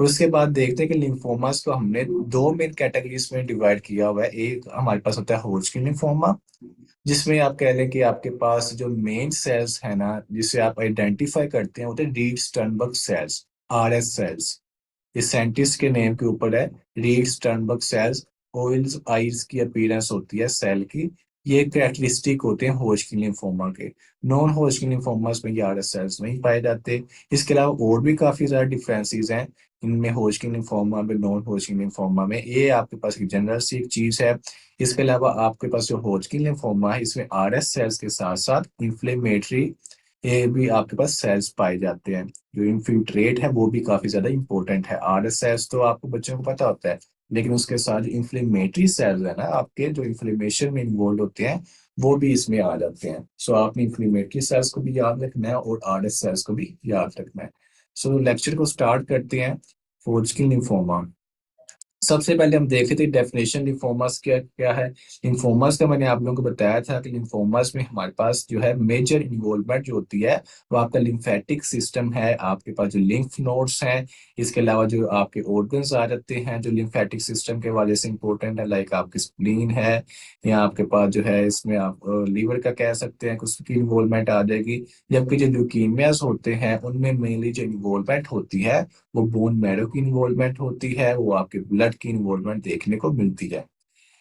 उसके बाद देखते हैं कि लिम्फोमास को हमने दो मेन कैटेगरीज में डिवाइड किया हुआ है। एक हमारे पास होता है होजकिन लिम्फोमा, जिसमें आप कह लें कि आपके पास जो मेन सेल्स है ना, जिसे आप आइडेंटिफाई करते हैं, होते हैं Reed Sternberg cells, RS cells. ये साइंटिस्ट के नेम के ऊपर है, Reed Sternberg cells. Owl's eyes की अपीयरेंस होती है सेल की। ये कैरेक्टरिस्टिक होते हैं होजकिन लिम्फोमा के। नॉन होजकिन लिम्फोमास में ये आरएस सेल्स नहीं पाए जाते। इसके अलावा और भी काफी ज्यादा डिफरेंसेस हैं इनमें, होजकिन लिम्फोमा में, नॉन होजकिन लिम्फोमा में। ये आपके पास एक जनरल सी एक चीज है। इसके अलावा आपके पास जो होजकिन लिम्फोमा है, इसमें आरएस सेल्स के साथ साथ इंफ्लेमेटरी ये भी आपके पास सेल्स पाए जाते हैं। जो इन्फिल्ट्रेट है वो भी काफी ज्यादा इंपॉर्टेंट है। आरएसएस तो आपको बच्चों को पता होता है, लेकिन उसके साथ जो इन्फ्लेमेटरी सेल्स है ना आपके, जो इन्फ्लेमेशन में इन्वॉल्व होते हैं, वो भी इसमें आ जाते हैं। सो आपने इन्फ्लेमेटरी सेल्स को भी याद रखना है और आरएस सेल्स को भी याद रखना है। सो लेक्चर को स्टार्ट करते हैं। होजकिन लिम्फोमा, सबसे पहले हम देखे थे डेफिनेशन लिम्फोमास क्या क्या है। लिम्फोमास का मैंने आप लोगों को बताया था कि लिम्फोमास में हमारे पास जो है मेजर इन्वॉल्वमेंट जो होती है, वो आपका लिम्फेटिक सिस्टम है, आपके पास जो लिम्फ नोड्स हैं। इसके अलावा जो आपके ऑर्गन्स आ जाते हैं जो लिम्फेटिक सिस्टम के वजह से इंपॉर्टेंट है, लाइक आपकी स्प्लीन है, या आपके पास जो है इसमें आप लीवर का कह सकते हैं, कुछ की इन्वॉल्वमेंट आ जाएगी। जबकि जो ल्यूकीमियाज होते हैं उनमें मेनली जो इन्वॉल्वमेंट होती है, वो बोन मैरो की इन्वॉल्वमेंट होती है, वो आपके ब्लड की इन्वॉल्वमेंट देखने को मिलती है।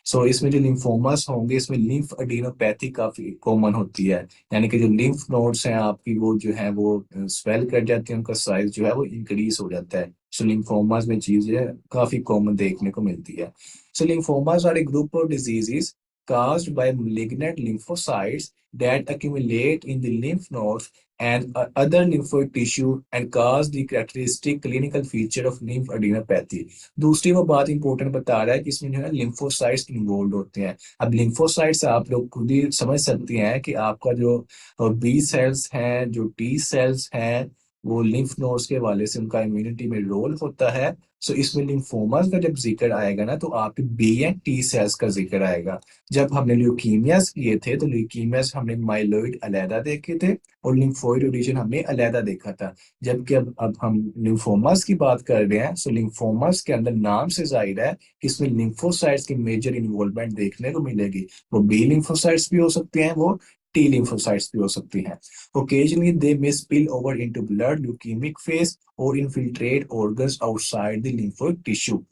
सो इसमें जो लिम्फोमास होंगे, इसमें लिम्फ अडीनोपैथी काफी कॉमन होती है। यानी कि जो लिम्फ नोड्स हैं आपकी, वो जो है वो स्वेल कर जाती है, उनका साइज जो है वो इंक्रीज हो जाता है। सो लिम्फोमास में चीजें काफी कॉमन देखने को मिलती है। So lymphomas are a group of diseases caused by malignant lymphocytes that accumulate in the lymph nodes and other lymphoid tissue and cause the characteristic clinical feature of lymphadenopathy। दूसरी वो बात इंपॉर्टेंट बता रहा है कि इसमें जो है लिम्फोसाइट्स इन्वॉल्व होते हैं। अब लिम्फोसाइट्स आप लोग खुद ही समझ सकते हैं कि आपका जो बी सेल्स हैं, जो टी सेल्स हैं, वो लिम्फ नोड्स के हवाले से उनका इम्यूनिटी में रोल होता है। सो इसमें लिम्फोमास का जब जिक्र आएगा ना, तो आपके बी एंड टी सेल्स का जिक्र आएगा। जब हमने ल्यूकीमियास किए थे तो ल्यूकीमियास हमने माइलोइड अलैदा देखे थे और लिम्फोइड ओरिजिन हमने अलैदा देखा था। जबकि अब हम लिम्फोमास की बात कर रहे हैं। सो लिम्फोमास के अंदर नाम से जाहिर है कि इसमें लिम्फोसाइट्स की मेजर इन्वॉल्वमेंट देखने को मिलेगी। वो बी लिम्फोसाइट्स भी हो सकते हैं, वो टी लिम्फोसाइट्स भी हो सकती हैं। Occasionally, they may spill over into blood leukemic phase or infiltrate organs outside the lymphoid tissue।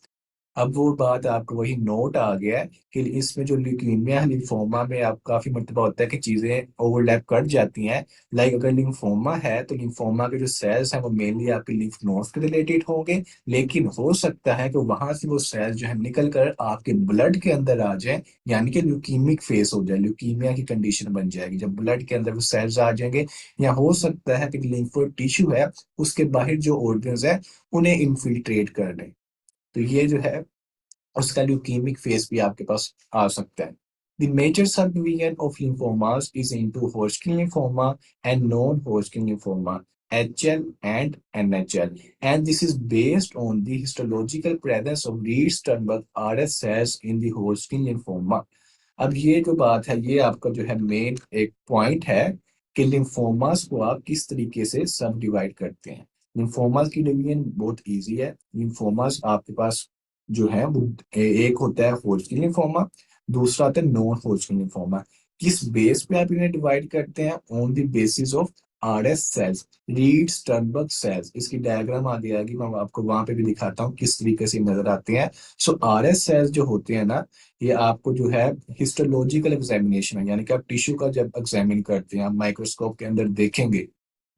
अब वो बात आपको वही नोट आ गया है कि इसमें जो ल्यूकीमिया लिम्फोमा में आप काफी मरतबा होता है कि चीजें ओवरलैप कर जाती हैं। लाइक अगर लिम्फोमा है तो लिम्फोमा के जो सेल्स हैं वो मेनली आपके लिम्फ नोड्स के रिलेटेड होंगे, लेकिन हो सकता है कि वहां से वो सेल्स जो है निकल कर आपके ब्लड के अंदर आ जाए, यानी कि ल्यूकीमिक फेस हो जाए, ल्यूकीमिया की कंडीशन बन जाएगी जब ब्लड के अंदर वो सेल्स आ जाएंगे। या हो सकता है कि लिम्फोइड टिश्यू है, उसके बाहर जो ऑर्गन्स है उन्हें इन्फिल्ट्रेट कर दें। तो ये जो है उसका ल्यूकीमिक फेस भी आपके पास आ सकता है। The major subdivision of lymphomas is into Hodgkin lymphoma and non-Hodgkin lymphoma, HL and NHL, and this is based on the histological presence of Reed-Sternberg RS cells in the Hodgkin lymphoma। अब ये जो बात है, ये आपका जो है main एक पॉइंट है कि लिम्फोमास को आप किस तरीके से सब डिवाइड करते हैं। लिम्फोमास की डिवीजन बहुत इजी है। लिम्फोमास आपके पास जो है वो एक होता है होजकिन लिम्फोमा, दूसरा होता है नॉन होजकिन लिम्फोमा। किस बेस पे आप इन्हें डिवाइड करते हैं? On the basis of RS cells, Reed Sternberg cells. इसकी डायग्राम आगे आएगी, मैं आपको वहां पे भी दिखाता हूँ किस तरीके से नजर आते हैं। सो आरएस सेल्स जो होते हैं ना, ये आपको जो है हिस्टोलॉजिकल एग्जामिनेशन है, यानी कि आप टिश्यू का जब एग्जामिन करते हैं, आप माइक्रोस्कोप के अंदर देखेंगे,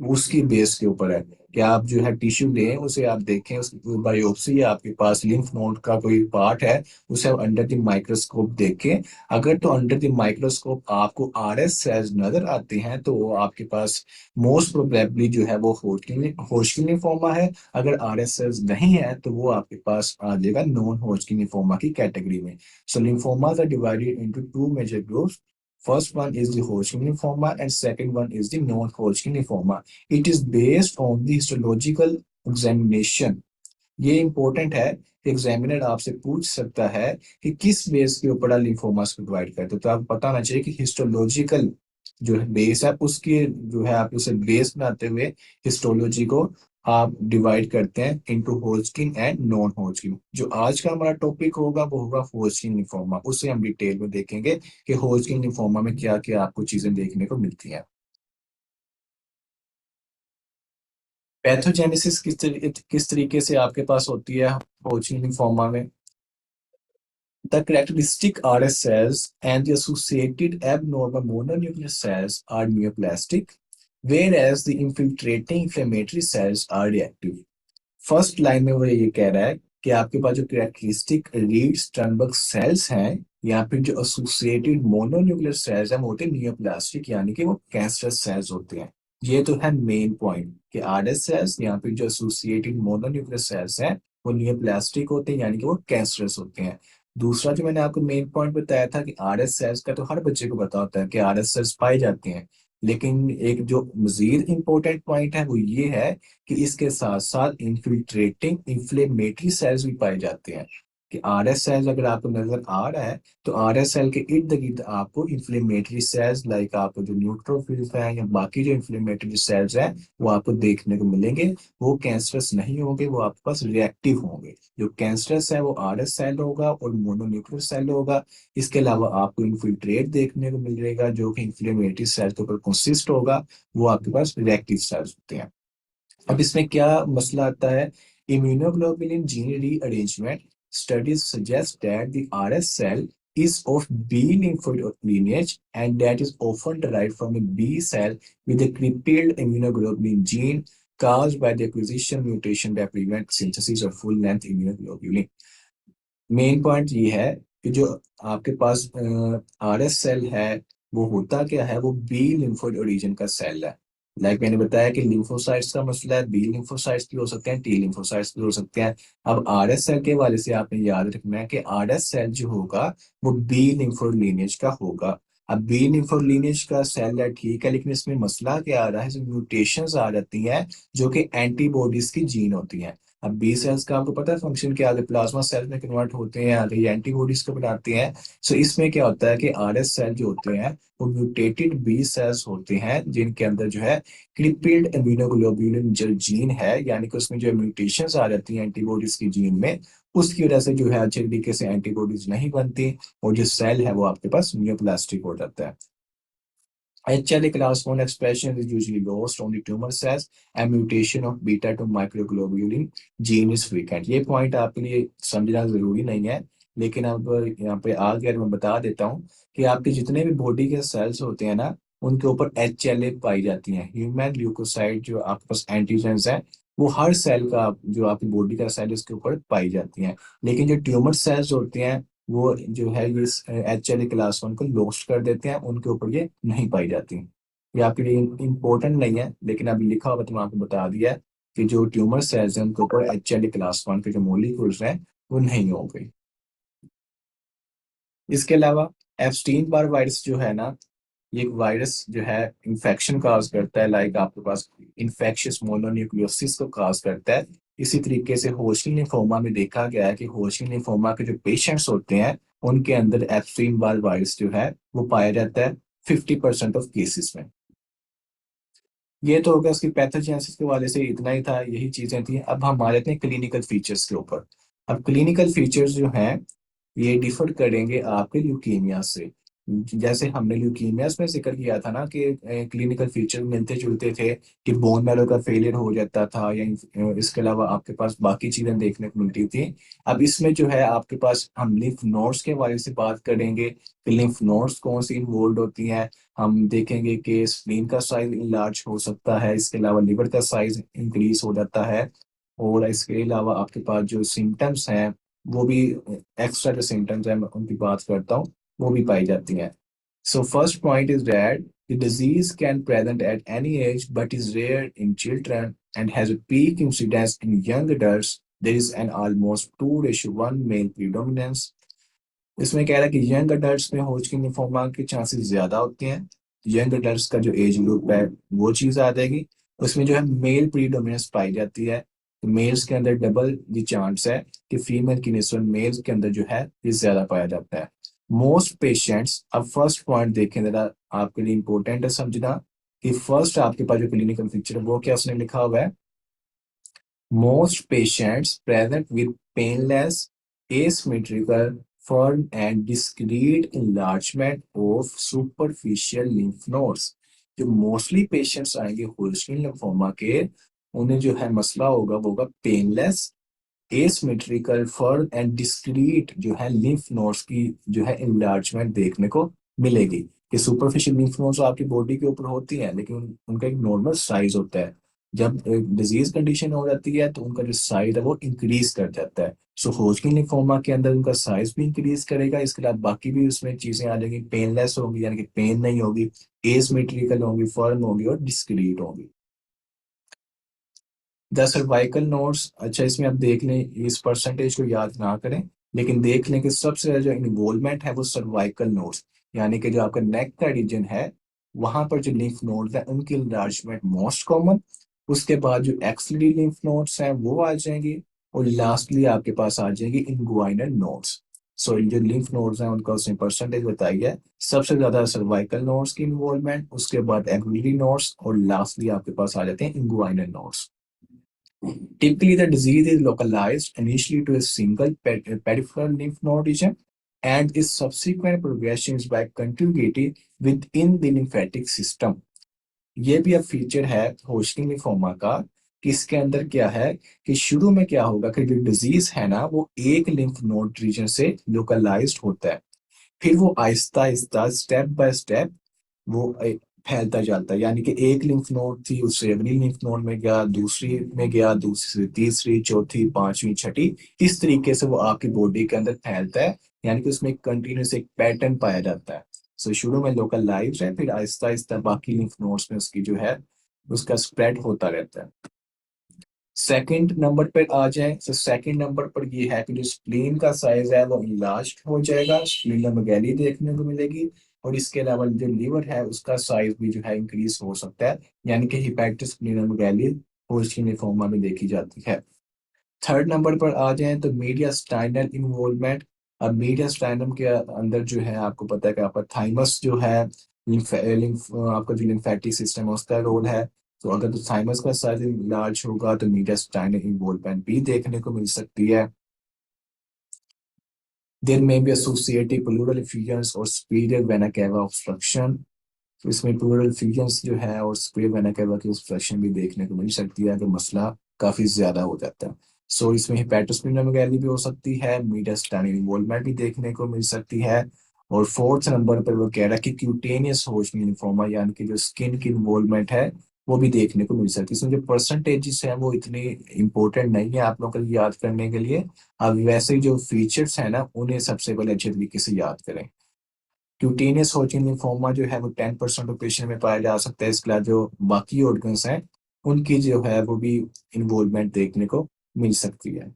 उसकी बेस के ऊपर है कि आप जो है टिश्यू लें, उसे आप देखें, उसकी बायोप्सी या आपके पास लिम्फ नोड का कोई पार्ट है, उसे आप अंडर द माइक्रोस्कोप देखें। अगर तो अंडर द माइक्रोस्कोप आपको आरएस सेल्स नजर आते हैं, तो वो आपके पास मोस्ट प्रोबेबली जो है वो होजकिन लिम्फोमा है। अगर आरएस सेल्स नहीं है तो वो आपके पास आ जाएगा नॉन होजकिन लिम्फोमा की कैटेगरी में। So lymphomas are divided into two major groups. First one is the Hodgkin lymphoma and second one is the non-Hodgkin lymphoma. It is based on the histological examination। ये important है कि examiner आपसे पूछ सकता है कि किस बेस के ऊपर आप लिम्फोमास को डिवाइड करते हो, तो आपको पता होना चाहिए कि हिस्टोलॉजिकल जो है बेस है, उसके जो है आप उसे बेस बनाते हुए हिस्टोलॉजी को आप डिवाइड करते हैं इनटू होजकिन एंड नॉन होजकिन। जो आज का हमारा टॉपिक होगा वो होगा होजकिन लिम्फोमा, उसे हम डिटेल में देखेंगे कि होजकिन लिम्फोमा में क्या क्या आपको चीजें देखने को मिलती हैं। पैथोजेनेसिस किस तरीके से आपके पास होती है होजकिन लिम्फोमा में। The characteristic RS cells and the associated abnormal mononuclear cells are neoplastic, whereas the infiltrating inflammatory cells are reactive. First line में वो ये कह रहा है कि आपके पास जो कैरेक्टरिस्टिक रीड स्टर्नबर्ग सेल्स हैं या फिर जो एसोसिएटेड मोनोन्यूक्लियर सेल्स हैं वो होते हैं नियोप्लास्टिक, यानी कि वो कैंसरस सेल्स होते हैं। ये तो है मेन पॉइंट कि आरएस सेल्स या फिर जो एसोसिएटेड मोनोन्यूक्लियर सेल्स हैं वो नियोप्लास्टिक होते हैं, यानी कि वो कैंसरस होते हैं। दूसरा जो मैंने आपको मेन पॉइंट बताया था कि आरएस सेल्स का तो हर बच्चे को पता होता है कि आरएस सेल्स पाए जाते हैं, लेकिन एक जो मजीद इंपॉर्टेंट पॉइंट है वो ये है कि इसके साथ साथ इन्फिल्ट्रेटिंग इंफ्लेमेटरी सेल्स भी पाए जाते हैं। कि आरएस सेल्स अगर आपको नजर आ रहा है तो आरएस सेल के इर्द गिर्द आपको इन्फ्लेमेटरी सेल्स लाइक आपको जो न्यूट्रोफिल्स हैं या बाकी जो इन्फ्लेमेटरी सेल्स हैं वो आपको देखने को मिलेंगे। वो कैंसरस नहीं होंगे, वो आपके पास रिएक्टिव होंगे। जो कैंसरस है वो आरएस सेल होगा और मोनोन्यूक्लियर सेल होगा। इसके अलावा आपको इन्फिल्ट्रेट देखने को मिलेगा जो कि इन्फ्लेमेटरी सेल के ऊपर कंसिस्ट होगा। वो आपके पास रिएक्टिव सेल्स होते हैं। अब इसमें क्या मसला आता है, immunoglobulin gene rearrangement studies suggest that the RS cell is of B lymphoid lineage and that is often derived from a B cell with a crippled immunoglobulin gene caused by the acquisition mutation that prevent synthesis of full length immunoglobulin। Main point ये है कि जो आपके पास RS cell है वो होता क्या है, वो बी लिम्फोइड ओरिजिन का सेल है। मैंने बताया कि लिम्फोसाइट्स का मसला है, बी लिम्फोसाइट्स भी हो सकते हैं, टी लिम्फोसाइट्स भी हो सकते हैं। अब आरएस सेल के हवाले से आपने याद रखना है कि आरएस सेल जो होगा वो बी लिम्फोइड लीनेज का होगा। अब बी लिम्फोइड लीनेज का सेल है ठीक है, लेकिन इसमें मसला क्या आ रहा है, म्यूटेशंस आ जाती हैं जो कि एंटीबॉडीज की जीन होती हैं। अब बी सेल्स का आपको पता है फंक्शन क्या, आगे प्लाज्मा सेल में कन्वर्ट होते हैं, आगे एंटीबॉडीज को बनाते हैं। सो इसमें क्या होता है कि आरएस सेल जो होते हैं वो म्यूटेटेड बी सेल्स होते हैं जिनके अंदर जो है क्रिप्ल्ड इम्यूनोग्लोबुलिन जो जीन है, यानी कि उसमें जो म्यूटेशंस आ जाती हैं एंटीबॉडीज की जीन में, उसकी वजह से जो है अच्छे तरीके से एंटीबॉडीज नहीं बनती और जो सेल है वो आपके पास न्यूप्लास्टिक हो जाता है। HLA class 1 expression is usually lost on the tumor cells and mutation of beta to microglobulin gene is frequent। ये पॉइंट आपके लिए समझना जरूरी नहीं है, लेकिन अब यहाँ पे आगे मैं बता देता हूँ कि आपके जितने भी बॉडी के सेल्स होते हैं ना उनके ऊपर HLA पाई जाती हैं, ह्यूमन ल्यूकोसाइट जो आपके पास एंटीजेंस है वो हर सेल का जो आपकी बॉडी का सेल उसके ऊपर पाई जाती हैं। लेकिन जो ट्यूमर सेल्स होते हैं वो जो है ये HLA क्लास 1 को लॉस्ट कर देते हैं, उनके ऊपर ये नहीं पाई जाती। ये आपके लिए इम्पोर्टेंट नहीं है, लेकिन अभी लिखा हुआ तो मैं आपको बता दिया है कि जो ट्यूमर सेल्स हैं उनके ऊपर HLA क्लास 1 के जो मोलिक्यूल्स हैं वो नहीं होंगे। इसके अलावा एप्स्टीन बार वायरस जो है ना, ये एक वायरस जो है इन्फेक्शन काज करता है, लाइक आपके पास इन्फेक्शियस मोनोन्यूक्लियोसिस को काज करता है। इसी तरीके से होस्टिंग लिम्फोमा में देखा गया है कि होस्टिंग लिम्फोमा के जो पेशेंट्स होते हैं उनके अंदर एप्स्टीन बार वायरस जो है वो पाया जाता है 50% ऑफ केसेस में। ये तो होगा उसकी पैथोजेनेसिस के हवाले से, इतना ही था, यही चीजें थी। अब हम आ जाते हैं क्लिनिकल फीचर्स के ऊपर। अब क्लिनिकल फीचर्स जो हैं ये डिफर करेंगे आपके ल्यूकीमिया से। जैसे हमने ल्यूकीमियास में जिक्र किया था ना कि क्लिनिकल फीचर मिलते जुलते थे कि बोन मैरो का फेलियर हो जाता था या इसके अलावा आपके पास बाकी चीजें देखने को मिलती थी। अब इसमें जो है आपके पास हम लिम्फ नोड्स के बारे से बात करेंगे कि लिम्फ नोड्स कौन सी इन्वॉल्व होती हैं। हम देखेंगे कि स्प्लीन का साइज लार्ज हो सकता है, इसके अलावा लिवर का साइज इंक्रीज हो जाता है, और इसके अलावा आपके पास जो सिम्टम्स हैं वो भी एक्स्ट्रा जो सिम्टम्स हैं मैं उनकी बात करता हूँ वो भी पाई जाती हैं। So first point is that the disease can present at any age but is rare in children and has a peak incidence in young adults। There is an almost 2:1 male predominance. इसमें कह रहा है कि young adults में होजकिन lymphoma के chances ज्यादा होते हैं। यंग अडल्ट्स का जो एज ग्रुप है वो चीज आ जाएगी। उसमें जो है मेल प्रीडोमिनेंस पाई जाती है, तो मेल्स के अंदर डबल द चांस है कि फीमेल की निस्बत मेल्स के अंदर जो है ये ज्यादा पाया जाता है। मोस्ट पेशेंट्स, अब फर्स्ट पॉइंट देखें जरा, आपके लिए इंपॉर्टेंट है समझना कि फर्स्ट आपके पास जो क्लिनिकल पिक्चर है वो क्या उसने लिखा हुआ है Most patients present with painless, asymmetrical, firm and discrete enlargement of superficial lymph nodes. जो मोस्टली पेशेंट्स आएंगे होल्स्किन लिम्फोमा के, उन्हें जो है मसला होगा वो होगा painless, asymmetrical, firm and discrete जो है लिम्फ नोड्स की जो है enlargement देखने को मिलेगी। कि सुपरफिशियल लिम्फ नोड्स आपकी बॉडी के ऊपर होती हैं, लेकिन उनका एक नॉर्मल साइज होता है। जब डिजीज कंडीशन हो जाती है तो उनका जो साइज है वो इंक्रीज कर जाता है। सो होजकिन लिम्फोमा के अंदर उनका साइज भी इंक्रीज करेगा, इसके अलावा बाकी भी उसमें चीजें आ जाएंगी, पेनलेस होगी यानी कि पेन नहीं होगी, एसिमेट्रिकल होगी, फर्म होगी और डिस्क्रीट होगी। द सर्वाइकल नोड्स, अच्छा इसमें आप देख लें, इस परसेंटेज को याद ना करें, लेकिन देख लें कि सबसे ज्यादा जो इन्वॉल्वमेंट है वो सर्वाइकल नोड्स, यानी कि जो आपका नेक का रीजन है वहां पर जो लिम्फ नोड्स है उनकी इन्लार्जमेंट मोस्ट कॉमन। उसके बाद जो एक्सिलरी लिम्फ नोड्स हैं वो आ जाएंगी, और लास्टली आपके पास आ जाएंगी इंगुइनल नोड्स। सो जो लिम्फ नोड्स हैं उनका उसने परसेंटेज बताई है, सबसे ज्यादा सर्वाइकल नोड्स की इन्वॉल्वमेंट, उसके बाद एक्सिलरी नोड्स, और लास्टली आपके पास आ जाते हैं inguinal nodes. Typically, the disease is localized initially to a single peripheral lymph node region and its subsequent progression is by contiguity within the lymphatic system. ये भी अब फीचर है होस्टिंग लिम्फोमा का, कि इसके अंदर क्या है कि शुरू में क्या होगा कि जो डिजीज है ना वो एक लिम्फ नोड रीजन से लोकलाइज्ड होता है, फिर वो Aahista Aahista step by step वो फैलता जाता है, यानी कि एक लिम्फ नोड थी उससे अगली लिम्फ नोड में गया, दूसरी में गया, दूसरी से तीसरी, चौथी, पांचवी, छठी, इस तरीके से वो आपकी बॉडी के अंदर फैलता है, यानी कि उसमें कंटिन्यूस एक पैटर्न पाया जाता है। सो शुरू में लोकल लाइव है, फिर आहिस्ता आहिस्ता बाकी लिम्फ नोड्स में उसकी जो है उसका स्प्रेड होता रहता है। सेकंड नंबर पर आ जाए तो सेकंड नंबर पर ये है कि जो स्प्लीन का साइज है वो इनलार्ज हो जाएगा, स्प्लीनोमेगाली देखने को मिलेगी, और इसके अलावा जो लीवर है उसका साइज भी जो है इंक्रीज हो सकता है, यानी कि हिपैटिस स्प्लीनोमेगाली होस्टिन लिम्फोमा में देखी जाती है। थर्ड नंबर पर आ जाए तो मीडिया स्टाइनल इन्वॉल्वमेंट। अब मीडिया स्टाइनम के अंदर जो है आपको पता है कि आपका थाइमस जो है आपका जो लिम्फेटिक सिस्टम है उसका रोल है। तो अगर तो थाइमस का साइज लार्ज होगा तो मीडिया स्टाइनल इन्वॉल्वमेंट भी देखने को मिल सकती है। There may be associated pleural effusions और superior vena cava obstruction। तो इसमें प्लूरल फ्यूजन्स जो है और स्क्वेयर वेना केवा की ऑब्स्ट्रक्शन भी देखने को मिल सकती है, अगर मसला काफी ज्यादा हो जाता है। सो इसमें हेपेटोस्प्लीनोमेगाली भी हो सकती है, मीडियास्टाइनल इन्वॉल्वमेंट भी देखने को मिल सकती है। और फोर्थ नंबर पर वो कह रहा है कि क्यूटेनियस होस्टिंग लिम्फोमा, यानी कि जो स्किन की इन्वॉल्वमेंट है वो भी देखने को मिल सकती है। इसमें जो परसेंटेजेस हैं वो इतनी इंपॉर्टेंट नहीं है आप लोगों को याद करने के लिए। अब वैसे ही जो फीचर्स हैं ना उन्हें सबसे पहले अच्छे तरीके से याद करें। क्यूटेनियस होचिन लिम्फोमा जो है वो 10% पेशेंट में पाया जा सकता है, इसके अलावा जो बाकी ऑर्गन्स हैं उनकी जो है वो भी इन्वॉल्वमेंट देखने को मिल सकती है।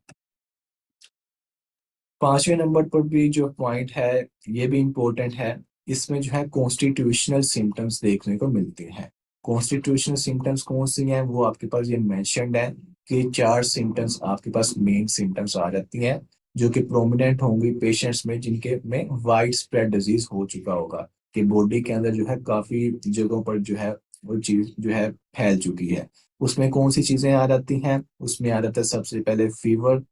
पांचवें नंबर पर भी जो पॉइंट है ये भी इम्पोर्टेंट है, इसमें जो है कॉन्स्टिट्यूशनल सिम्टम्स देखने को मिलते हैं। कॉन्स्टिट्यूशनल सिम्टम्स कौन सी हैं वो आपके पास ये मेंशन्ड है कि चार सिम्टम्स आपके पास मेन सिम्टम्स आ जाती हैं, जो कि प्रोमिनेंट होंगी पेशेंट्स में जिनके में वाइड स्प्रेड डिजीज हो चुका होगा, कि बॉडी के अंदर जो है काफी जगहों पर जो है वो चीज जो है फैल चुकी है। उसमें कौन सी चीजें आ जाती हैं, उसमें आ जाता है सबसे पहले फीवर,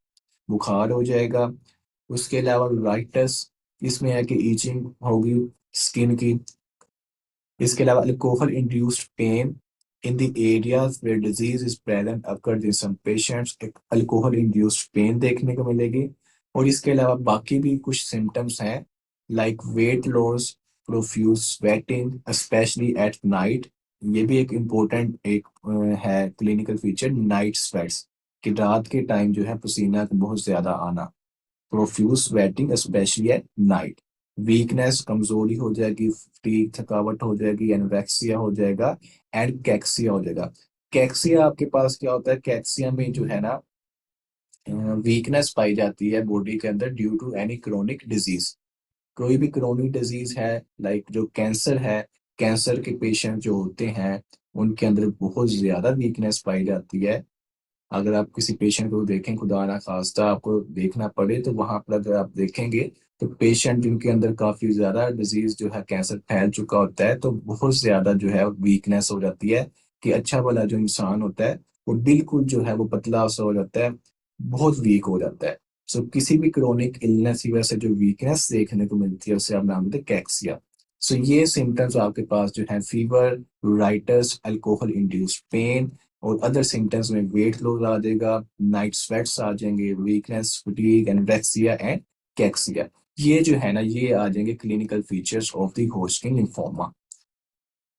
बुखार हो जाएगा। उसके अलावा राइटस, इसमें है कि ईचिंग होगी स्किन की। इसके अलावा alcohol induced pain in the areas where disease is present occur in some patients, एक अल्कोहल इंड्यूस्ड पेन देखने को मिलेगी। और इसके अलावा बाकी भी कुछ सिम्टम्स हैं like weight loss, profuse sweating specially at night. ये भी एक इम्पोर्टेंट एक है क्लिनिकल फीचर, नाइट स्वेट्स, कि रात के टाइम जो है पसीना बहुत ज्यादा आना, profuse sweating specially at night. Weakness, कमजोरी हो जाएगी, फटीग थकावट हो जाएगी, एनोरेक्सिया हो जाएगा, एंड कैक्सिया हो जाएगा। कैक्सिया आपके पास क्या होता है, कैक्सिया में जो है ना वीकनेस पाई जाती है बॉडी के अंदर due to any chronic disease. कोई भी क्रोनिक डिजीज है, लाइक जो कैंसर है, कैंसर के पेशेंट जो होते हैं उनके अंदर बहुत ज्यादा वीकनेस पाई जाती है। अगर आप किसी पेशेंट को देखें, खुदा ना खास्ता आपको देखना पड़े, तो वहां पर अगर आप देखेंगे तो पेशेंट जिनके अंदर काफी ज्यादा डिजीज जो है कैंसर फैल चुका होता है तो बहुत ज्यादा जो है वीकनेस हो जाती है, कि अच्छा वाला जो इंसान होता है वो बिल्कुल जो है वो पतला सा हो जाता है, बहुत वीक हो जाता है। सो किसी भी क्रोनिक इलनेस की वजह से जो वीकनेस देखने को मिलती है उसे आप नाम देते हैं कैक्सिया। सो ये सिम्टम्स आपके पास जो है fever, pruritus, alcohol induced pain और अदर सिम्टम्स में वेट लॉस आ जाएगा, नाइट स्वेट्स आ जाएंगे, weakness, fatigue, anorexia and cachexia. ये जो है ना ये आ जाएंगे clinical features of the Hodgkin lymphoma.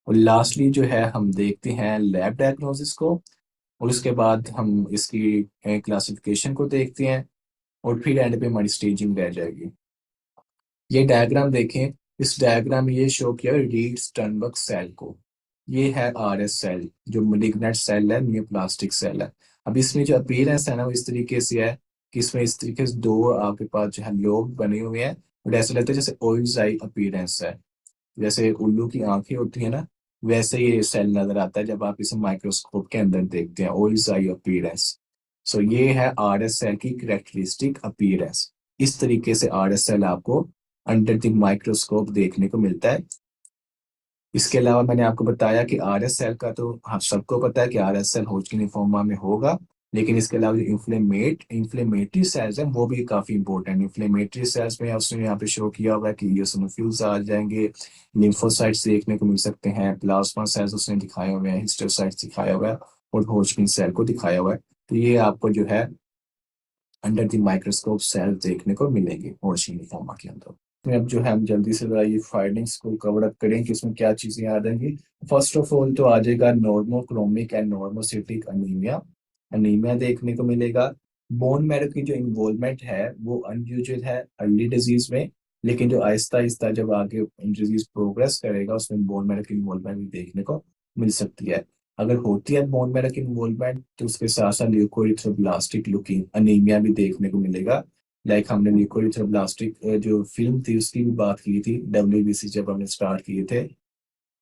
और लास्टली जो है हम देखते हैं लैब डायग्नोसिस को, और उसके बाद हम इसकी क्लासिफिकेशन को देखते हैं, और फिर एंड पे हमारी स्टेजिंग रह जाएगी। ये डायग्राम देखें, इस डायग्राम में ये शो किया रीड स्टर्नबर्ग सेल को। ये है आरएस सेल, जो मलिग्नेंट सेल है, न्यूप्लास्टिक सेल है। अब इसमें जो अपीयरेंस है ना वो इस तरीके से है कि इसमें इस तरीके से दो आपके पास जो है लोब बने हुए हैं, और ऐसा लगता है जैसे ओइल्स आई अपीयरेंस है, जैसे उल्लू की आंखें होती है ना, वैसे ये सेल नजर आता है जब आप इसे माइक्रोस्कोप के अंदर देखते हैं, ओइल्स आई अपीयरेंस। सो ये है आरएस सेल की करेक्टरिस्टिक अपीयरेंस। इस तरीके से आरएस सेल आपको अंडर द माइक्रोस्कोप देखने को मिलता है। इसके अलावा मैंने आपको बताया कि आरएस सेल का तो हाँ सबको पता है कि आरएस सेल होजकिन लिम्फोमा में होगा, लेकिन इसके अलावा जो इंफ्लेमेटरी सेल्स हैं वो भी काफी इंपॉर्टेंट। इंफ्लेमेटरी सेल्स में उसने यहाँ पे शो किया हुआ है कि ईओसिनोफिल्स आ जाएंगे, लिम्फोसाइट्स देखने को मिल सकते हैं, प्लाज्मा सेल्स उसने दिखाए हुए हैं, हिस्टोसाइट्स दिखाया हुआ है, और होजकिन सेल को दिखाया हुआ है। तो ये आपको जो है अंडर द माइक्रोस्कोप सेल देखने को मिलेंगे होशिंग लिम्फोमा के अंदर। तो अब जो है हम जल्दी से जरा ये फाइंडिंग्स को कवर अप करें कि इसमें क्या चीजें आ जाएंगी। फर्स्ट ऑफ ऑल तो आ जाएगा normochromic and normocytic anaemia. Anaemia देखने को मिलेगा। बोन मैरो की जो इन्वॉल्वमेंट है वो अनयूजुअल है अर्ली डिजीज में, लेकिन जो आहिस्ता आहिस्ता जब आगे डिजीज प्रोग्रेस करेगा उसमें बोन मैरो की इन्वॉल्वमेंट भी देखने को मिल सकती है। अगर होती है बोन मैरो की इन्वॉल्वमेंट तो उसके साथ साथ ल्यूकोइरिथ्रोब्लास्टिक लुकिंग अनीमिया भी देखने को मिलेगा। लाइक हमने ल्यूकोइरिथ्रोब्लास्टिक जो फिल्म थी उसकी भी बात की थी डब्ल्यूबीसी जब हमने स्टार्ट किए थे,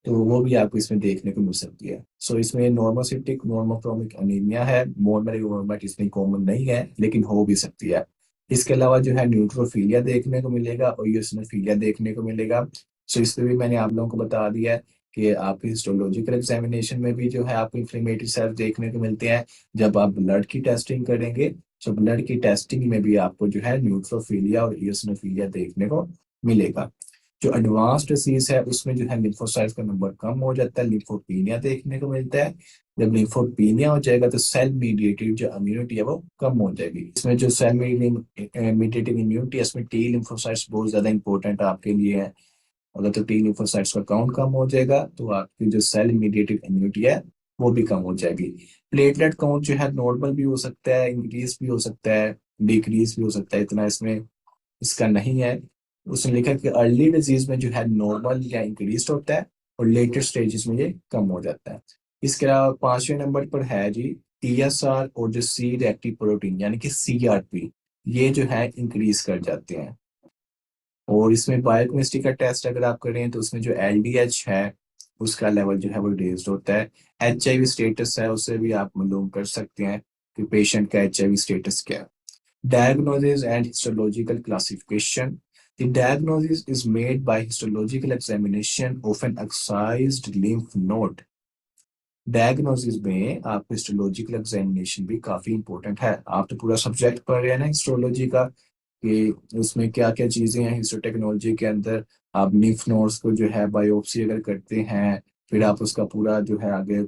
तो वो भी आपको इसमें देखने को मिल सकती है। सो इसमें नॉर्मोसिटिक नॉर्मोक्रोमिक अनीमिया है, बोन मैरो इन्वॉल्वमेंट इसमें कॉमन नहीं है लेकिन हो भी सकती है। इसके अलावा जो है न्यूट्रोफिलिया देखने को मिलेगा और यूसिनोफिलिया देखने को मिलेगा। सो इस पे भी मैंने आप लोगों को बता दिया है कि आपकी हिस्टोलॉजिकल एग्जामिनेशन में भी जो है आपको इन्फ्लेमेटरी सेल्स देखने को मिलते हैं। जब आप ब्लड की टेस्टिंग करेंगे तो ब्लड की टेस्टिंग में भी आपको जो है न्यूट्रोफिलिया और ईओसिनोफिलिया देखने को मिलेगा। जो एडवांस डिसीज है उसमें जो है लिम्फोसाइट्स का नंबर कम हो जाता है, लिम्फोपीनिया देखने को मिलता है। जब लिम्फोपीनिया हो जाएगा तो सेल मीडिएटेड जो इम्यूनिटी है वो कम हो जाएगी। इसमें जो सेल मीडिएटेड इम्यूनिटी है इसमें टी लिम्फोसाइट्स बहुत ज्यादा इंपॉर्टेंट आपके लिए है। अगर तो टी लिम्फोसाइट्स का काउंट कम हो जाएगा तो आपकी जो सेल मीडिएटेड इम्यूनिटी है वो भी कम हो जाएगी। प्लेटलेट काउंट जो है नॉर्मल भी हो सकता है, इंक्रीज भी हो सकता है, डिक्रीज भी हो सकता है, इतना इसमें इसका नहीं है। उसने लिखा कि अर्ली डिजीज में जो है नॉर्मल या इंक्रीज होता है और लेटर स्टेजेस में ये कम हो जाता है। इसके अलावा पांचवें नंबर पर है जी टीएसआर और जो सी रिएक्टिव प्रोटीन यानी कि सीआरपी, ये जो है इंक्रीज कर जाते हैं। और इसमें बायोकेमिस्ट्री का टेस्ट अगर आप करें तो उसमें जो एलडीएच है उसका लेवल जो है वो रेज्ड होता है। एचआईवी स्टेटस है उससे भी आप मालूम कर सकते हैं कि पेशेंट का एचआईवी स्टेटस क्या है। Diagnosis and histological classification. The diagnosis is made by histological examination of an excised lymph node. Diagnosis में आप हिस्टोलॉजिकल एग्जामिनेशन भी काफी इंपॉर्टेंट है। आप तो पूरा सब्जेक्ट पढ़ रहे हैं ना हिस्टोलॉजी का, कि उसमें क्या क्या चीजें हैं हिस्टोटेक्नोलॉजी के अंदर। आप लिम्फ नोड्स को जो है बायोप्सी अगर करते हैं, फिर आप उसका पूरा जो है आगे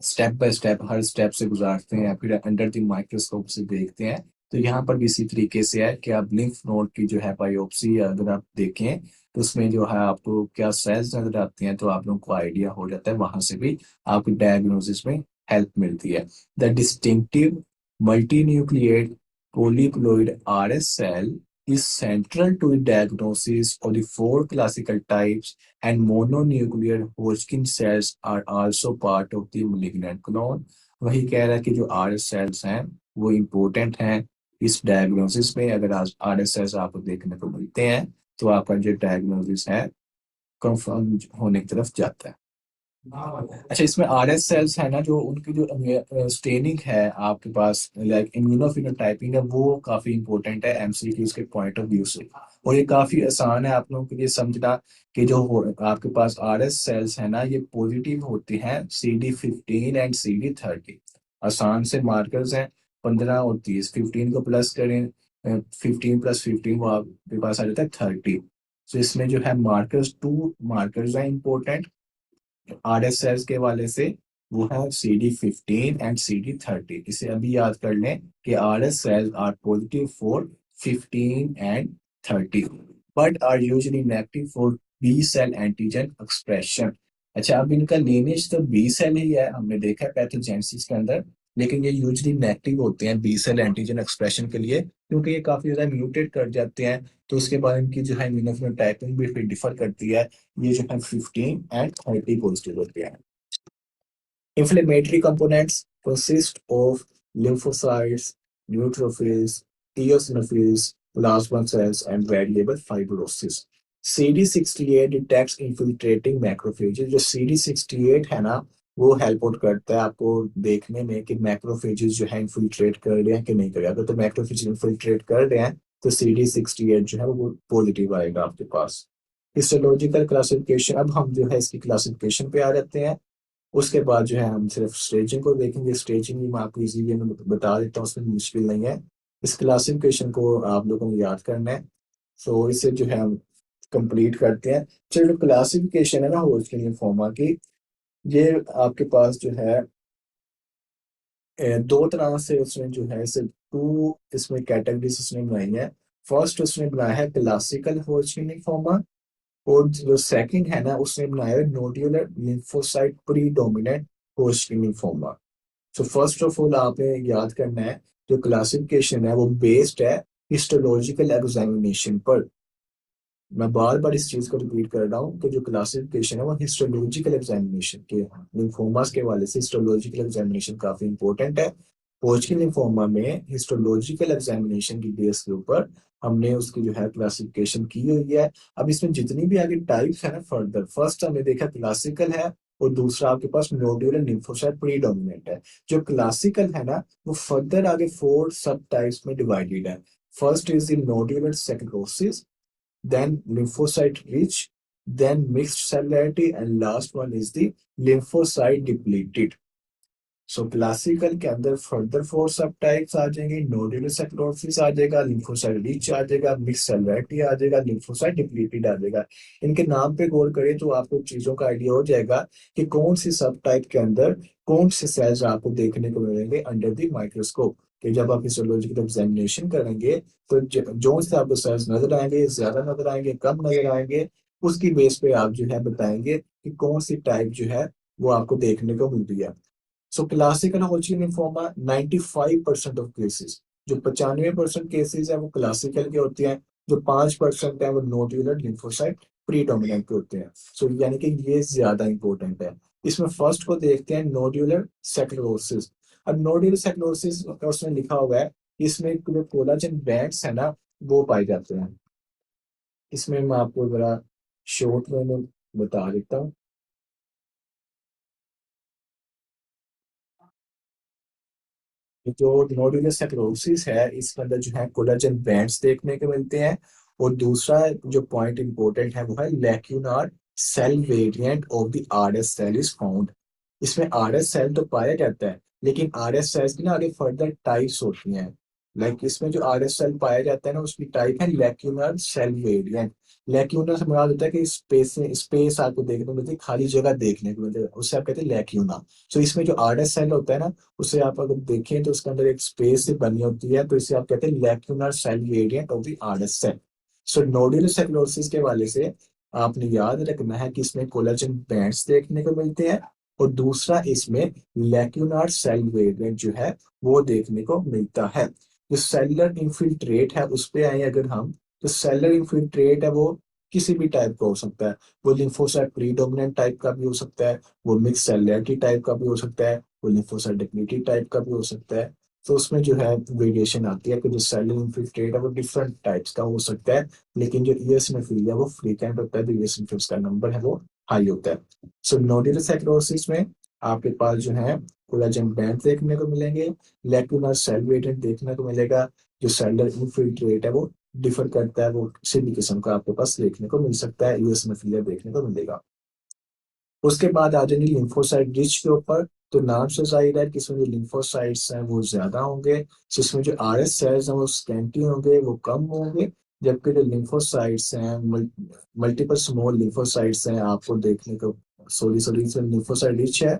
step by step her step से गुजारते हैं, फिर अंडर द माइक्रोस्कोप से देखते हैं। तो यहाँ पर भी इसी तरीके से है कि आप लिम्फ नोड की जो है बायोप्सी अगर आप देखें तो उसमें जो है आपको क्या सेल्स नजर आते हैं तो आप लोगों को आइडिया हो जाता है, वहां से भी आपकी डायग्नोसिस में हेल्प मिलती है। The distinctive multi nucleate polyploid RS cell is central to the diagnosis of the four classical types, and mononuclear Hodgkin cells are also part of the malignant clone. वही कह रहा है कि जो आर एस सेल्स हैं वो important हैं इस डायग्नोसिस में। अगर आर एस सेल्स आपको देखने को मिलते हैं तो आपका जो डायग्नोसिस है कंफर्म होने की तरफ जाता है। अच्छा, इसमें आर एस सेल्स है ना जो उनकी जो स्टेनिंग है आपके पास लाइक इम्यूनोफिनोटाइपिंग है वो काफी इंपॉर्टेंट है एमसीक्यूज के पॉइंट ऑफ व्यू से। और ये काफी आसान है आप लोगों के लिए समझना कि जो आपके पास आर एस सेल्स है ना ये पॉजिटिव होती हैं CD15 एंड CD30। आसान से मार्कर्स हैं 15 और 30, 15 को प्लस करें, 15 + 15 वो आपके पास आ जाता है 30। तो इसमें जो है मार्कर्स, टू मार्कर्स हैं इंपॉर्टेंट RSS के वाले से, वो है CD15 एंड CD30। इसे अभी याद कर लें कि RSS are positive for 15 and 30 but are usually negative for B cell antigen expression. अच्छा, अब इनका लीनिएज तो बी सेल ही है, हमने देखा है पैथोजेनेसिस के अंदर, लेकिन ये यूजुअली नेगेटिव होते हैं बी सेल एंटीजन एक्सप्रेशन के लिए, क्योंकि ये काफी ज्यादा म्यूटेट कर जाते हैं। तो उसके बाद इनकी जो है इम्यूनोफिनोटाइपिंग भी फिर डिफर करती है। ये जो है 15 एंड 30 पॉजिटिव होते हैं। Inflammatory components consist of lymphocytes, neutrophils, eosinophils, plasma cells, and variable fibrosis. CD68 detects infiltrating macrophages. जो CD68 है ना, वो हेल्प आउट करता है आपको देखने में कि मैक्रोफेजेस जो है इन्फिल्ट्रेट कर रहे हैं कि नहीं कर रहे हैं। अगर तो मैक्रोफेज इन्फिल्ट्रेट कर रहे हैं तो CD68 जो है वो पॉजिटिव आएगा आपके पास। हिस्टोलॉजिकल क्लासिफिकेशन, अब हम जो है इसकी क्लासिफिकेशन पे आ जाते हैं। उसके बाद जो है हम सिर्फ स्टेजिंग को देखेंगे। स्टेजिंग भी मैं आपको इजीली मैं बता देता हूँ, उसमें मुश्किल नहीं है। इस क्लासिफिकेशन को आप लोगों को याद करना है। सो इसे जो है हम कंप्लीट करते हैं। चलो, क्लासिफिकेशन है ना होजकिन लिम्फोमा की, ये आपके पास जो है दो तरह से उसने जो है इसे टू इसमें कैटेगरीज उसने बनाई है। फर्स्ट उसने बनाया है क्लासिकल होजकिन लिम्फोमा, और जो सेकंड है ना उसने बनाया है nodular lymphocyte predominant Hodgkin lymphoma. So first of all आपने याद करना है, जो क्लासिफिकेशन है वो बेस्ड है हिस्टोलॉजिकल एग्जामिनेशन पर। मैं बार बार इस चीज को रिपीट कर रहा हूँ कि जो क्लासिफिकेशन है वो हिस्टोलॉजिकल एग्जामिनेशन के लिम्फोमास के वाले से हिस्टोलॉजिकल एग्जामिनेशन काफी इंपॉर्टेंट है। होजकिन लिम्फोमा में हिस्टोलॉजिकल एग्जामिनेशन की बेस के ऊपर हमने उसकी जो है क्लासिफिकेशन की हुई है। अब इसमें जितनी भी आगे टाइप्स है ना, फर्दर फर्स्ट हमने देखा क्लासिकल है, और दूसरा आपके पास नोड्यूलर लिम्फोसाइट प्रीडोमिनेंट है। जो क्लासिकल है ना, वो फर्दर आगे 4 सब टाइप्स में डिवाइडेड है। First is the nodular sclerosis, then lymphocyte rich, then mixed cellularity, and last one is the lymphocyte depleted. So classical के अंदर फर्दर 4 सब टाइप्स आ जाएंगे। नोडुलर सेक्रोसिस आ जाएगा, लिम्फोसाइट रिच आ जाएगा, मिक्स सेलुलैरिटी आ जाएगा, लिम्फोसाइट डिप्लीटेड आ जाएगा। इनके नाम पे गौर करें तो आपको चीजों का आइडिया हो जाएगा कि कौन सी सब टाइप के अंदर कौन से सेल्स आपको देखने को मिलेंगे अंडर द माइक्रोस्कोप। कि जब आप हिस्टोलॉजिकल एग्जामिनेशन करेंगे तो जो से आपको सेल्स नजर आएंगे, ज्यादा नजर आएंगे, कम नजर आएंगे, उसकी बेस पे आप जो है बताएंगे कि कौन सी टाइप जो है वो आपको देखने को मिल रही है। सो क्लासिकल होचिन लिम्फोमा 95% ऑफ केसेस, जो 95% केसेस है वो क्लासिकल के होते हैं। जो 5% है वो नोड्यूलर लिम्फोसाइट प्रीडोमिनेंट के होते हैं। सो यानी कि ये ज्यादा इंपॉर्टेंट है। इसमें फर्स्ट को देखते हैं नोड्यूलर सेक्लोसिस। अब नोड्यूलर सेक्लोसिस का उसमें लिखा हुआ है, इसमें जो कोलाजन बैंड्स है ना, वो पाए जाते हैं। इसमें मैं आपको जरा शॉर्ट में बता देता हूँ। जो नोडुलर सेक्रोसिस है, इसके अंदर जो है कोलाजन बैंड्स देखने को मिलते हैं। और दूसरा जो पॉइंट इंपॉर्टेंट है वो है lacunar cell variant of the RS cell is found. इसमें आरएस सेल तो पाया जाता है, लेकिन आरएस सेल्स की ना आगे फर्दर टाइप्स होती हैं। लाइक इसमें जो आरएस सेल पाया जाता है ना, उसकी टाइप है लैक्यूनार सेल वेरिएंट। लैक्यूना से मुराद होता है कि स्पेस में स्पेस आपको देखने को मिलती है, खाली जगह देखने को मिलती है, उससे आप कहते हैं लैक्यूना। सो इसमें जो आरएस सेल होता है ना, उसे आप अगर देखें तो उसके अंदर एक स्पेस से बनी होती है, तो इसे आप कहते हैं lacunar cell variant of the RS cell. So nodular sclerosis के वाले से आपने याद रखना है कि इसमें कोलाजन बैंड्स देखने को मिलते हैं, और दूसरा इसमें लैक्यूनार सेल वेरिएंट जो है वो देखने को मिलता है। जो सेलुलर इन्फिल्ट्रेट है उस पे आए अगर हम, तो सेलुलर इन्फिल्ट्रेट है वो किसी भी टाइप का हो सकता है। वो लिम्फोसाइट प्रीडोमिनेंट टाइप का भी हो सकता है, वो मिक्स सेलुलैरिटी टाइप का भी हो सकता है, वो लिम्फोसाइट डिप्लीटेड टाइप का भी हो सकता है। तो उसमें जो है वेरिएशन आती है कि जो सेलुलर इन्फिल्ट्रेट है वो डिफरेंट टाइप्स का हो सकता है, लेकिन जो ईओसिनोफिल है वो फ्रीक्वेंट होता है, तो ईओसिनोफिल्स का नंबर है वो हाई होता है। सो नोडुलर साइक्रोसिस में आपके पास जो है कोलाजन बैंड देखने को मिलेंगे, लैक्यूनार सेल वेरिएंट देखने को मिलेगा। जो सेलुलर इन्फिल्ट्रेट है वो डिफर करता है, वो किसी भी किस्म का आपके पास देखने को मिल सकता है, ईओसिनोफिलिया देखने को मिलेगा। उसके बाद आ जाएंगे लिम्फोसाइट रिच के ऊपर। तो नाम से जाहिर है कि इसमें जो लिम्फोसाइट्स हैं वो ज्यादा होंगे, जिसमें जो आरएस सेल्स हैं वो स्कैंटी होंगे, वो कम होंगे, जबकि जो लिम्फोसाइट्स हैं मल्टीपल स्मॉल लिम्फोसाइट्स हैं आपको देखने को, सॉरी सॉरी, इसमें लिम्फोसाइट रिच है,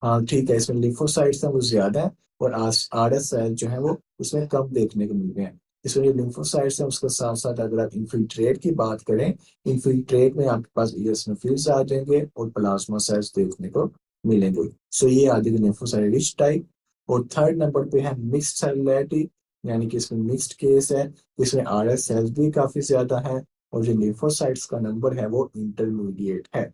हाँ ठीक है, इसमें लिम्फोसाइट्स हैं वो ज्यादा है, और आर एस सेल जो है वो इसमें कम देखने को मिल रहे हैं। इसमें जो लिम्फोसाइट्स हैं उसके साथ साथ अगर आप इन्फिल्ट्रेट की बात करें, इन्फिल्ट्रेट में आपके पास ईओसिनोफिल्स आ जाएंगे और प्लाज्मा सेल्स देखने को मिलेंगे। सो ये आ जाएगी लिम्फोसाइट रिच टाइप। और थर्ड नंबर पे है मिक्स्ड सेलुलैरिटी, यानी कि इसमें मिक्स्ड केस है, इसमें आर एस सेल्स भी काफी ज्यादा है, और जो लिम्फोसाइट्स का नंबर है वो इंटरमीडिएट है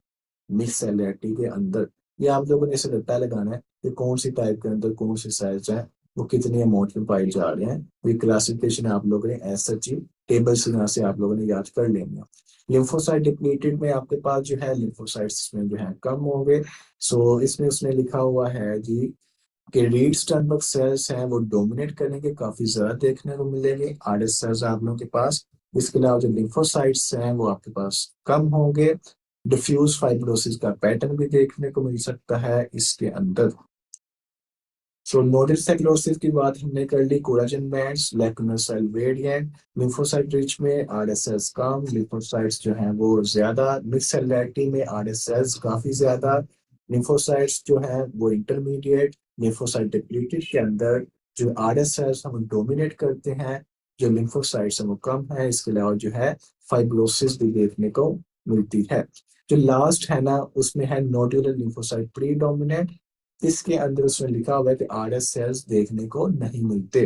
मिक्स सेलेरिटी के अंदर। ये आप लोगों ने इसे रट्टा लगाना है कि कौन सी टाइप के अंदर कौन सी साइज है, वो कितनी अमाउंट में पाई जा रहे हैं। ये क्लासिफिकेशन आप लोगों ने एज सच ही टेबल से यहाँ से आप लोगों ने याद कर लेंगे। लिम्फोसाइट डिप्लीटेड में आपके पास जो है लिम्फोसाइट्स में जो है कम होंगे। सो इसमें उसने लिखा हुआ है जी कि रीड स्टर्नबर्ग सेल्स हैं वो डोमिनेट करेंगे, काफी ज्यादा देखने को मिलेंगे आरएस सेल्स आप लोगों के पास। इसके अलावा जो लिम्फोसाइट्स हैं वो आपके पास कम होंगे। डिफ्यूज फाइब्रोसिस का पैटर्न भी देखने को मिल सकता है इसके अंदर। सो नोडल सेक्लोसिस की बात हमने कर ली, collagen bands, lacunar cell variant, lymphocyte rich में आरएसएस कम, लिम्फोसाइट्स जो हैं वो ज्यादा, मिक्स सेलेरिटी में आरएसएस काफी ज्यादा, लिम्फोसाइट्स जो हैं वो इंटरमीडिएट, लिम्फोसाइट डिप्लीटेड के अंदर जो आरएसएस हम डोमिनेट करते हैं, जो लिम्फोसाइट्स हैं वो कम है। इसके अलावा जो है फाइब्रोसिस भी देखने को मिलती है। जो लास्ट है ना उसमें है नोडुलर लिम्फोसाइट प्रीडोमिनेंट, इसके अंदर उसमें लिखा हुआ है कि आरएस सेल्स देखने को नहीं मिलते।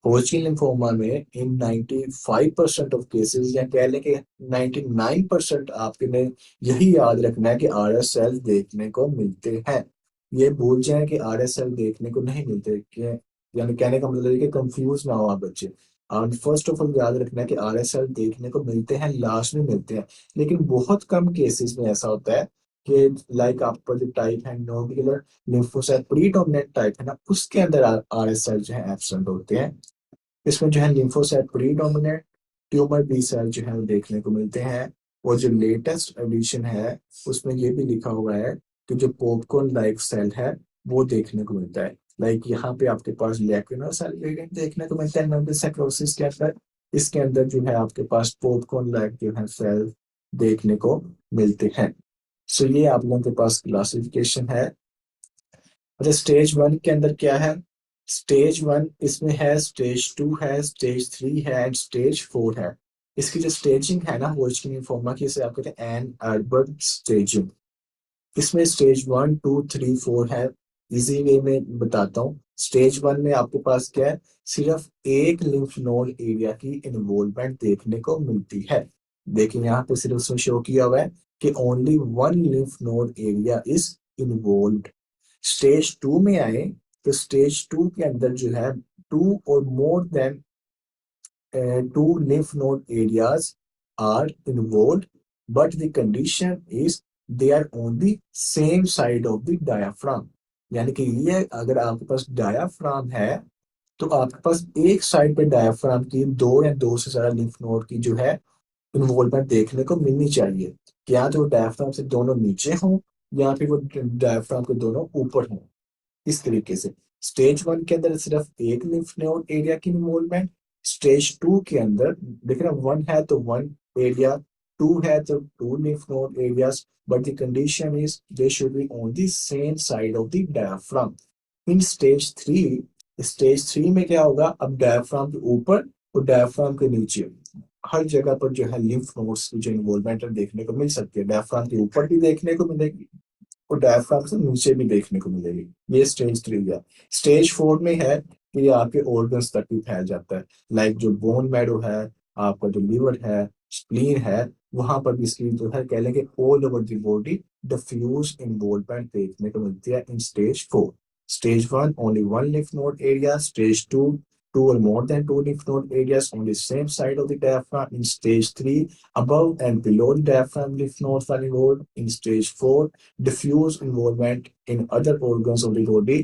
होचिन लिम्फोमा में इन 95% ऑफ केसेस, या कह लें कि 99% आपके ने यही याद रखना है कि आरएस सेल्स देखने को मिलते हैं। ये भूल जाए कि आरएस सेल देखने को नहीं मिलते, कि यानी कहने का मतलब है कि कंफ्यूज ना हो आप बच्चे। और फर्स्ट ऑफ ऑल याद रखना है कि आरएस सेल देखने को मिलते हैं, लास्ट में मिलते हैं, लेकिन बहुत कम केसेस में ऐसा होता है कि लाइक आपका जो टाइप है नोडुलर लिम्फोसाइट प्रीडोमिनेंट टाइप है ना, उसके अंदर आरएस सेल जो है एब्सेंट होते हैं। इसमें जो है lymphocyte predominant tumour B cell जो है वो देखने को मिलते हैं। और जो लेटेस्ट एडिशन है उसमें ये भी लिखा हुआ है कि जो पॉपकॉर्न लाइक सेल है वो देखने को मिलता है। लाइक यहाँ पे आपके पास लैक्यूनर सेल वेरिएंट देखने को मिलता है नोडल सेक्रोसिस के अंदर, इसके अंदर जो है आपके पास पॉपकॉर्न लाइक जो है सेल देखने को मिलते हैं। सो ये आप लोगों के पास क्लासिफिकेशन है। अच्छा, स्टेज वन के अंदर क्या है? स्टेज वन इसमें है, स्टेज टू है, स्टेज थ्री है एंड स्टेज फोर है। इसकी जो स्टेजिंग है ना होजकिन लिम्फोमा की, इसे आप कहते हैं एन अर्बर्ट स्टेजिंग। इसमें stage one two three four है। इजी वे में बताता हूँ। स्टेज वन में आपके पास क्या है, सिर्फ एक लिम्फ नोड एरिया की इन्वॉल्वमेंट देखने को मिलती है। देखिए यहाँ पे सिर्फ उसमें शो किया हुआ है कि only one lymph node area is involve. Stage two में आए तो स्टेज टू के अंदर जो है टू और more than two lymph node areas are involved, but the condition is they are on the same side of the diaphragm। यानी कि ये अगर आपके पास डायाफ्राम है तो आपके पास एक साइड पे डायाफ्राम की दो या दो से ज्यादा लिम्फ नोड की जो है इन्वॉल्वमेंट देखने को मिलनी चाहिए, कि या तो वो डायाफ्राम से दोनों नीचे हों या फिर वो डायाफ्राम के दोनों ऊपर हों। इस तरीके से स्टेज वन के अंदर सिर्फ एक लिम्फ नोड एरिया की इन्वॉल्वमेंट, स्टेज टू के अंदर देखना वन है तो वन एरिया, टू है तो two lymph node areas, but the condition is they should be on the same side of the diaphragm. In stage three में क्या होगा, अब डायफ्राम के ऊपर और डायफ्राम के नीचे हर जगह पर जो है लिम्फ नोड्स की जो इन्वॉल्वमेंट देखने को मिल सकती है। डायफ्राम के ऊपर भी देखने को मिलेगी और डायफ्राम से नीचे भी देखने को मिलेगी। ये स्टेज थ्री है। स्टेज फोर में है कि ये आपके ऑर्गन्स तक भी फैल जाता है, लाइक जो बोन मैरो है, आपका जो लीवर है, स्प्लीन है, वहां पर भी इसकी जो है कह लेंगे all over the body diffuse involvement देखने को मिलती है in stage four. Stage one only one lymph node area, stage two two or more than two lymph node areas on the same side of the diaphragm. In stage 3, above and below the diaphragm lymph nodes are involved. In stage 4, diffuse involvement in other organs of the body